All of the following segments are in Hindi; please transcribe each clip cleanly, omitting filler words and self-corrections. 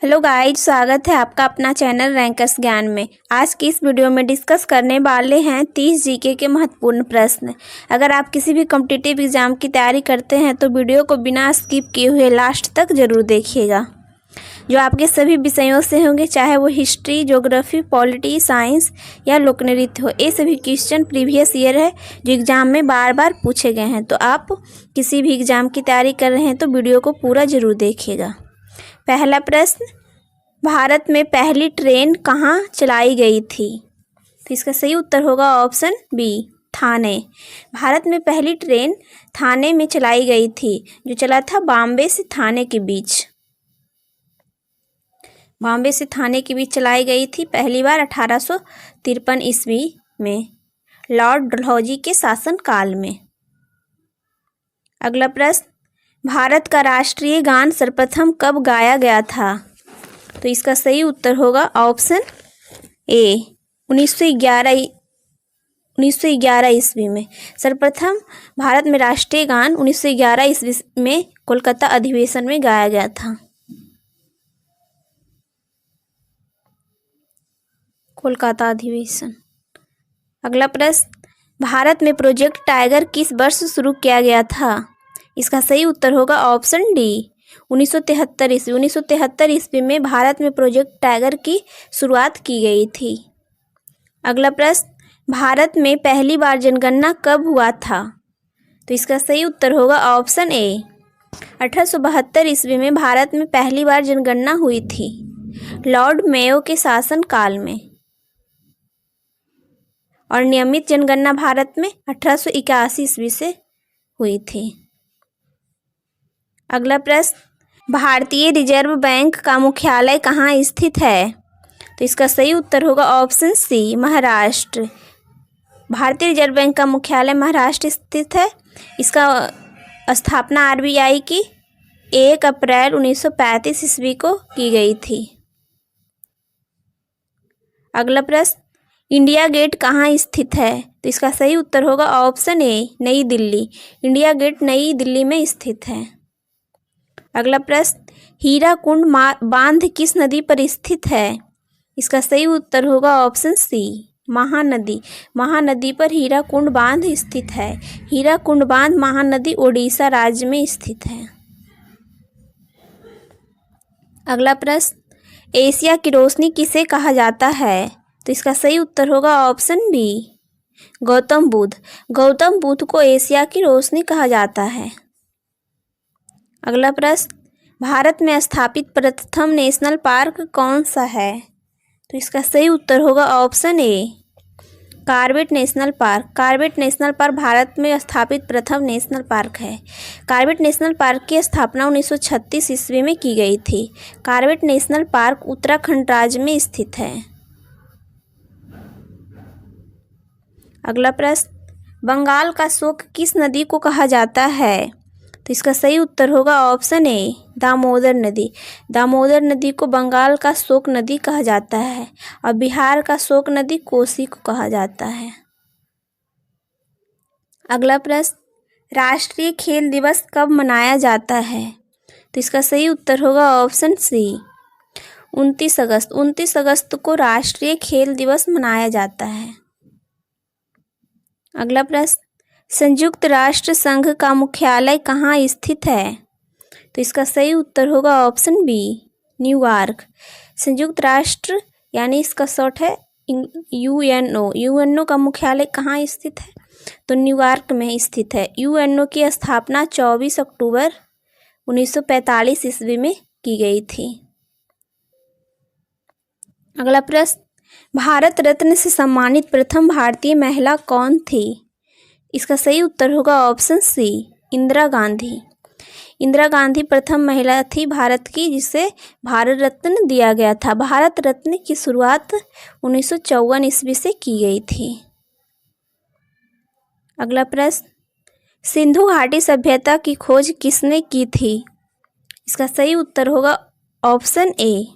हेलो गाइज, स्वागत है आपका अपना चैनल रैंकर्स ज्ञान में। आज की इस वीडियो में डिस्कस करने वाले हैं 30 जीके के महत्वपूर्ण प्रश्न। अगर आप किसी भी कॉम्पिटिटिव एग्जाम की तैयारी करते हैं तो वीडियो को बिना स्किप किए हुए लास्ट तक जरूर देखिएगा, जो आपके सभी विषयों से होंगे, चाहे वो हिस्ट्री, ज्योग्राफी, पॉलिटी, साइंस या लोक नृत्य हो। ये सभी क्वेश्चन प्रीवियस ईयर है जो एग्जाम में बार बार पूछे गए हैं। तो आप किसी भी एग्जाम की तैयारी कर रहे हैं तो वीडियो को पूरा जरूर देखिएगा। पहला प्रश्न, भारत में पहली ट्रेन कहाँ चलाई गई थी? तो इसका सही उत्तर होगा ऑप्शन बी, थाने। भारत में पहली ट्रेन थाने में चलाई गई थी, जो चला था बॉम्बे से थाने के बीच। बॉम्बे से थाने के बीच चलाई गई थी पहली बार 1853 ईस्वी में, लॉर्ड डलहौजी के शासनकाल में। अगला प्रश्न, भारत का राष्ट्रीय गान सर्वप्रथम कब गाया गया था? तो इसका सही उत्तर होगा ऑप्शन ए, 1911 ईस्वी में। सर्वप्रथम भारत में राष्ट्रीय गान 1911 ईस्वी में कोलकाता अधिवेशन में गाया गया था। कोलकाता अधिवेशन। अगला प्रश्न, भारत में प्रोजेक्ट टाइगर किस वर्ष शुरू किया गया था? इसका सही उत्तर होगा ऑप्शन डी, 1973 ईस्वी। 1973 ईस्वी में भारत में प्रोजेक्ट टाइगर की शुरुआत की गई थी। अगला प्रश्न, भारत में पहली बार जनगणना कब हुआ था? तो इसका सही उत्तर होगा ऑप्शन ए, 1872 ईस्वी में भारत में पहली बार जनगणना हुई थी, लॉर्ड मेयो के शासन काल में। और नियमित जनगणना भारत में 1881 ईस्वी से हुई थी। अगला प्रश्न, भारतीय रिजर्व बैंक का मुख्यालय कहाँ स्थित है? तो इसका सही उत्तर होगा ऑप्शन सी, महाराष्ट्र। भारतीय रिजर्व बैंक का मुख्यालय महाराष्ट्र स्थित है। इसका स्थापना आरबीआई की 1 अप्रैल 1935 ईस्वी को की गई थी। अगला प्रश्न, इंडिया गेट कहाँ स्थित है? तो इसका सही उत्तर होगा ऑप्शन ए, नई दिल्ली। इंडिया गेट नई दिल्ली में स्थित है। अगला प्रश्न, हीराकुंड बांध किस नदी पर स्थित है? इसका सही उत्तर होगा ऑप्शन सी, महानदी। महानदी पर हीराकुंड बांध स्थित है। हीराकुंड बांध महानदी ओडिशा राज्य में स्थित है। अगला प्रश्न, एशिया की रोशनी किसे कहा जाता है? तो इसका सही उत्तर होगा ऑप्शन बी, गौतम बुद्ध। गौतम बुद्ध को एशिया की रोशनी कहा जाता है। अगला प्रश्न, भारत में स्थापित प्रथम नेशनल पार्क कौन सा है? तो इसका सही उत्तर होगा option A, Corbett national park. Corbett national park Bharat में स्थापित प्रथम नेशनल पार्क है। कॉर्बेट नेशनल पार्क की स्थापना 1936 ईस्वी में की गई थी। कॉर्बेट नेशनल पार्क उत्तराखंड राज्य में स्थित है। अगला प्रश्न, बंगाल का शोक किस नदी को कहा जाता है? तो इसका सही उत्तर होगा ऑप्शन ए, दामोदर नदी। दामोदर नदी को बंगाल का शोक नदी कहा जाता है और बिहार का शोक नदी कोसी को कहा जाता है। अगला प्रश्न, राष्ट्रीय खेल दिवस कब मनाया जाता है? तो इसका सही उत्तर होगा ऑप्शन सी, 29 अगस्त। 29 अगस्त को राष्ट्रीय खेल दिवस मनाया जाता है। अगला प्रश्न, संयुक्त राष्ट्र संघ का मुख्यालय कहाँ स्थित है? तो इसका सही उत्तर होगा ऑप्शन बी, न्यूयॉर्क। संयुक्त राष्ट्र यानी इसका शॉर्ट है यूएनओ। यूएनओ का मुख्यालय कहाँ स्थित है? तो न्यूयॉर्क में स्थित है। यूएनओ की स्थापना 24 अक्टूबर 1945 ईस्वी में की गई थी। अगला प्रश्न, भारत रत्न से सम्मानित प्रथम भारतीय महिला कौन थी? इसका सही उत्तर होगा ऑप्शन सी, इंदिरा गांधी। इंदिरा गांधी प्रथम महिला थी भारत की जिसे भारत रत्न दिया गया था। भारत रत्न की शुरुआत 1954 ईस्वी से की गई थी। अगला प्रश्न, सिंधु घाटी सभ्यता की खोज किसने की थी? इसका सही उत्तर होगा ऑप्शन ए,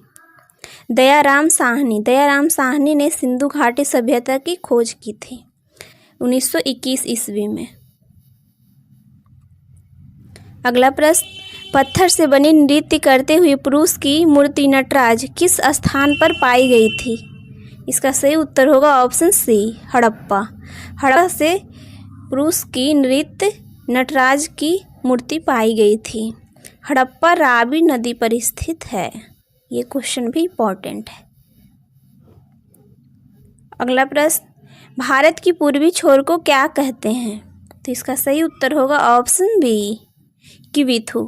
दयाराम साहनी। दयाराम साहनी ने सिंधु घाटी सभ्यता की खोज की थी 1921 ईस्वी में। अगला प्रश्न, पत्थर से बनी नृत्य करते हुए पुरुष की मूर्ति नटराज किस स्थान पर पाई गई थी? इसका सही उत्तर होगा ऑप्शन सी, हड़प्पा। हड़प्पा से पुरुष की नृत्य नटराज की मूर्ति पाई गई थी। हड़प्पा रावी नदी पर स्थित है। ये क्वेश्चन भी इम्पोर्टेंट है। अगला प्रश्न, भारत की पूर्वी छोर को क्या कहते हैं? तो इसका सही उत्तर होगा ऑप्शन बी, किविथु।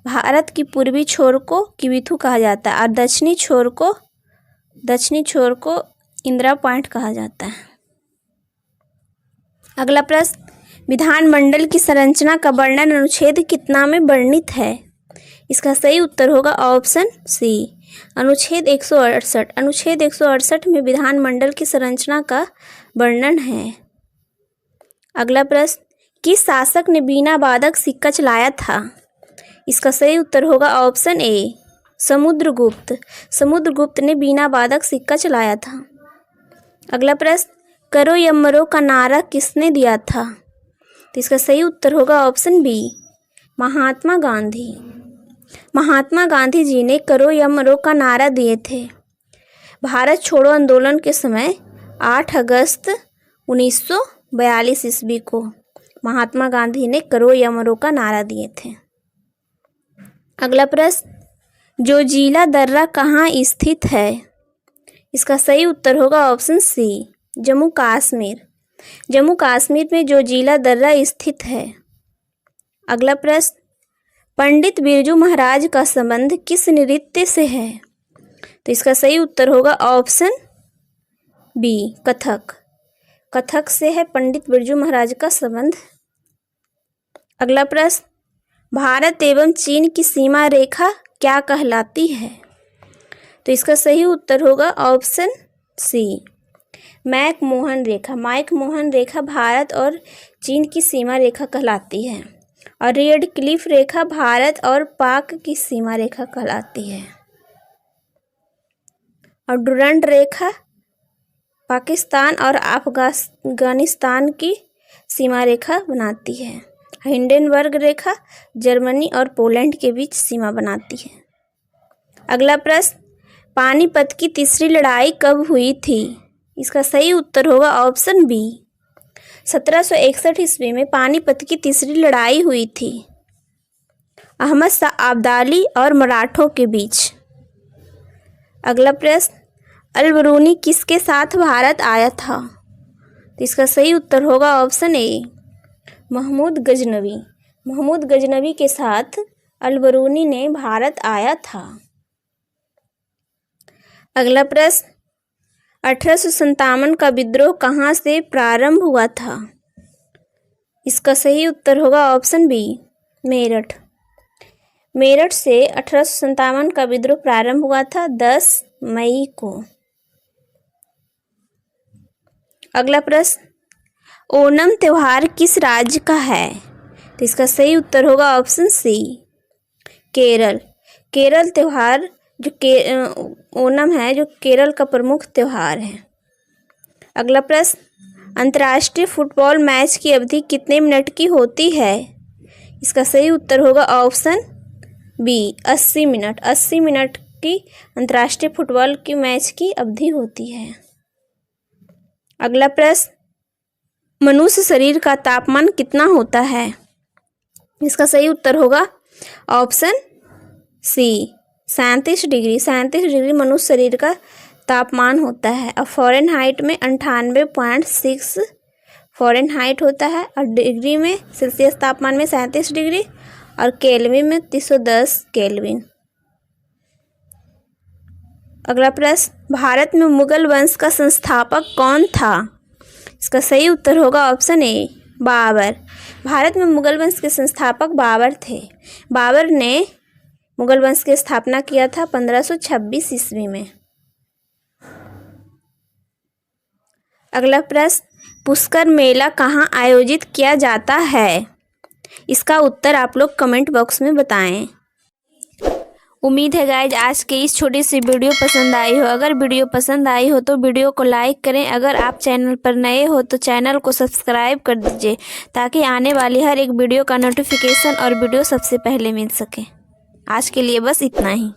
भारत की पूर्वी छोर को किविथु कहा जाता है और दक्षिणी छोर को इंदिरा पॉइंट कहा जाता है। अगला प्रश्न, विधानमंडल की संरचना का वर्णन अनुच्छेद कितना में वर्णित है? इसका सही उत्तर होगा ऑप्शन सी, अनुच्छेद 168। अनुच्छेद 168 में विधानमंडल की संरचना का वर्णन है। अगला प्रश्न, किस शासक ने बीना वादक सिक्का चलाया था? इसका सही उत्तर होगा ऑप्शन ए, समुद्रगुप्त। समुद्रगुप्त ने बीना वादक सिक्का चलाया था। अगला प्रश्न, करो या मरो का नारा किसने दिया था? तो इसका सही उत्तर होगा ऑप्शन बी, महात्मा गांधी। महात्मा गांधी जी ने करो या मरो का नारा दिए थे। भारत छोड़ो आंदोलन के समय 8 अगस्त 1942 ईस्वी को महात्मा गांधी ने करो या मरो का नारा दिए थे। अगला प्रश्न, जोजिला दर्रा कहाँ स्थित है? इसका सही उत्तर होगा ऑप्शन सी, जम्मू कश्मीर। जम्मू कश्मीर में जोजिला दर्रा स्थित है। अगला प्रश्न, पंडित बिरजू महाराज का संबंध किस नृत्य से है? तो इसका सही उत्तर होगा ऑप्शन बी, कथक। कथक से है पंडित बिरजू महाराज का संबंध। अगला प्रश्न, भारत एवं चीन की सीमा रेखा क्या कहलाती है? तो इसका सही उत्तर होगा ऑप्शन सी, मैक-मोहन रेखा। मैक-मोहन रेखा भारत और चीन की सीमा रेखा कहलाती है और रेड क्लिफ रेखा भारत और पाक की सीमा रेखा कहलाती है और डुरंड रेखा पाकिस्तान और अफगानिस्तान की सीमा रेखा बनाती है। हिंडनबर्ग रेखा जर्मनी और पोलैंड के बीच सीमा बनाती है। अगला प्रश्न, पानीपत की तीसरी लड़ाई कब हुई थी? इसका सही उत्तर होगा ऑप्शन बी, 1761 ईस्वी में पानीपत की तीसरी लड़ाई हुई थी अहमद शाह अब्दाली और मराठों के बीच। अगला प्रश्न, अल-बरूनी किसके साथ भारत आया था? तो इसका सही उत्तर होगा ऑप्शन ए, महमूद गजनवी। महमूद गजनवी के साथ अल-बरूनी ने भारत आया था। अगला प्रश्न, 1857 का विद्रोह कहाँ से प्रारंभ हुआ था? इसका सही उत्तर होगा ऑप्शन बी, मेरठ। मेरठ से 1857 का विद्रोह प्रारंभ हुआ था 10 मई को। अगला प्रश्न, ओणम त्योहार किस राज्य का है? तो इसका सही उत्तर होगा ऑप्शन सी, केरल। केरल त्योहार जो ओणम है जो केरल का प्रमुख त्योहार है। अगला प्रश्न, अंतर्राष्ट्रीय फुटबॉल मैच की अवधि कितने मिनट की होती है? इसका सही उत्तर होगा ऑप्शन बी, 80 मिनट। 80 मिनट की अंतर्राष्ट्रीय फुटबॉल की मैच की अवधि होती है। अगला प्रश्न, मनुष्य शरीर का तापमान कितना होता है? इसका सही उत्तर होगा ऑप्शन सी, 37 डिग्री। 37 डिग्री मनुष्य शरीर का तापमान होता है और फ़ारेनहाइट में 98.6 फ़ारेनहाइट होता है और डिग्री में सेल्सियस तापमान में 37 डिग्री और केल्विन में 310 केल्विन। अगला प्रश्न, भारत में मुगल वंश का संस्थापक कौन था? इसका सही उत्तर होगा ऑप्शन ए, बाबर। भारत में मुगल वंश के संस्थापक बाबर थे। बाबर ने मुगल वंश की स्थापना किया था 1526 ईस्वी में। अगला प्रश्न, पुष्कर मेला कहाँ आयोजित किया जाता है? इसका उत्तर आप लोग कमेंट बॉक्स में बताएं। उम्मीद है गाइज आज के इस छोटी सी वीडियो पसंद आई हो। अगर वीडियो पसंद आई हो तो वीडियो को लाइक करें। अगर आप चैनल पर नए हो तो चैनल को सब्सक्राइब कर दीजिए ताकि आने वाली हर एक वीडियो का नोटिफिकेशन और वीडियो सबसे पहले मिल सके। आज के लिए बस इतना ही।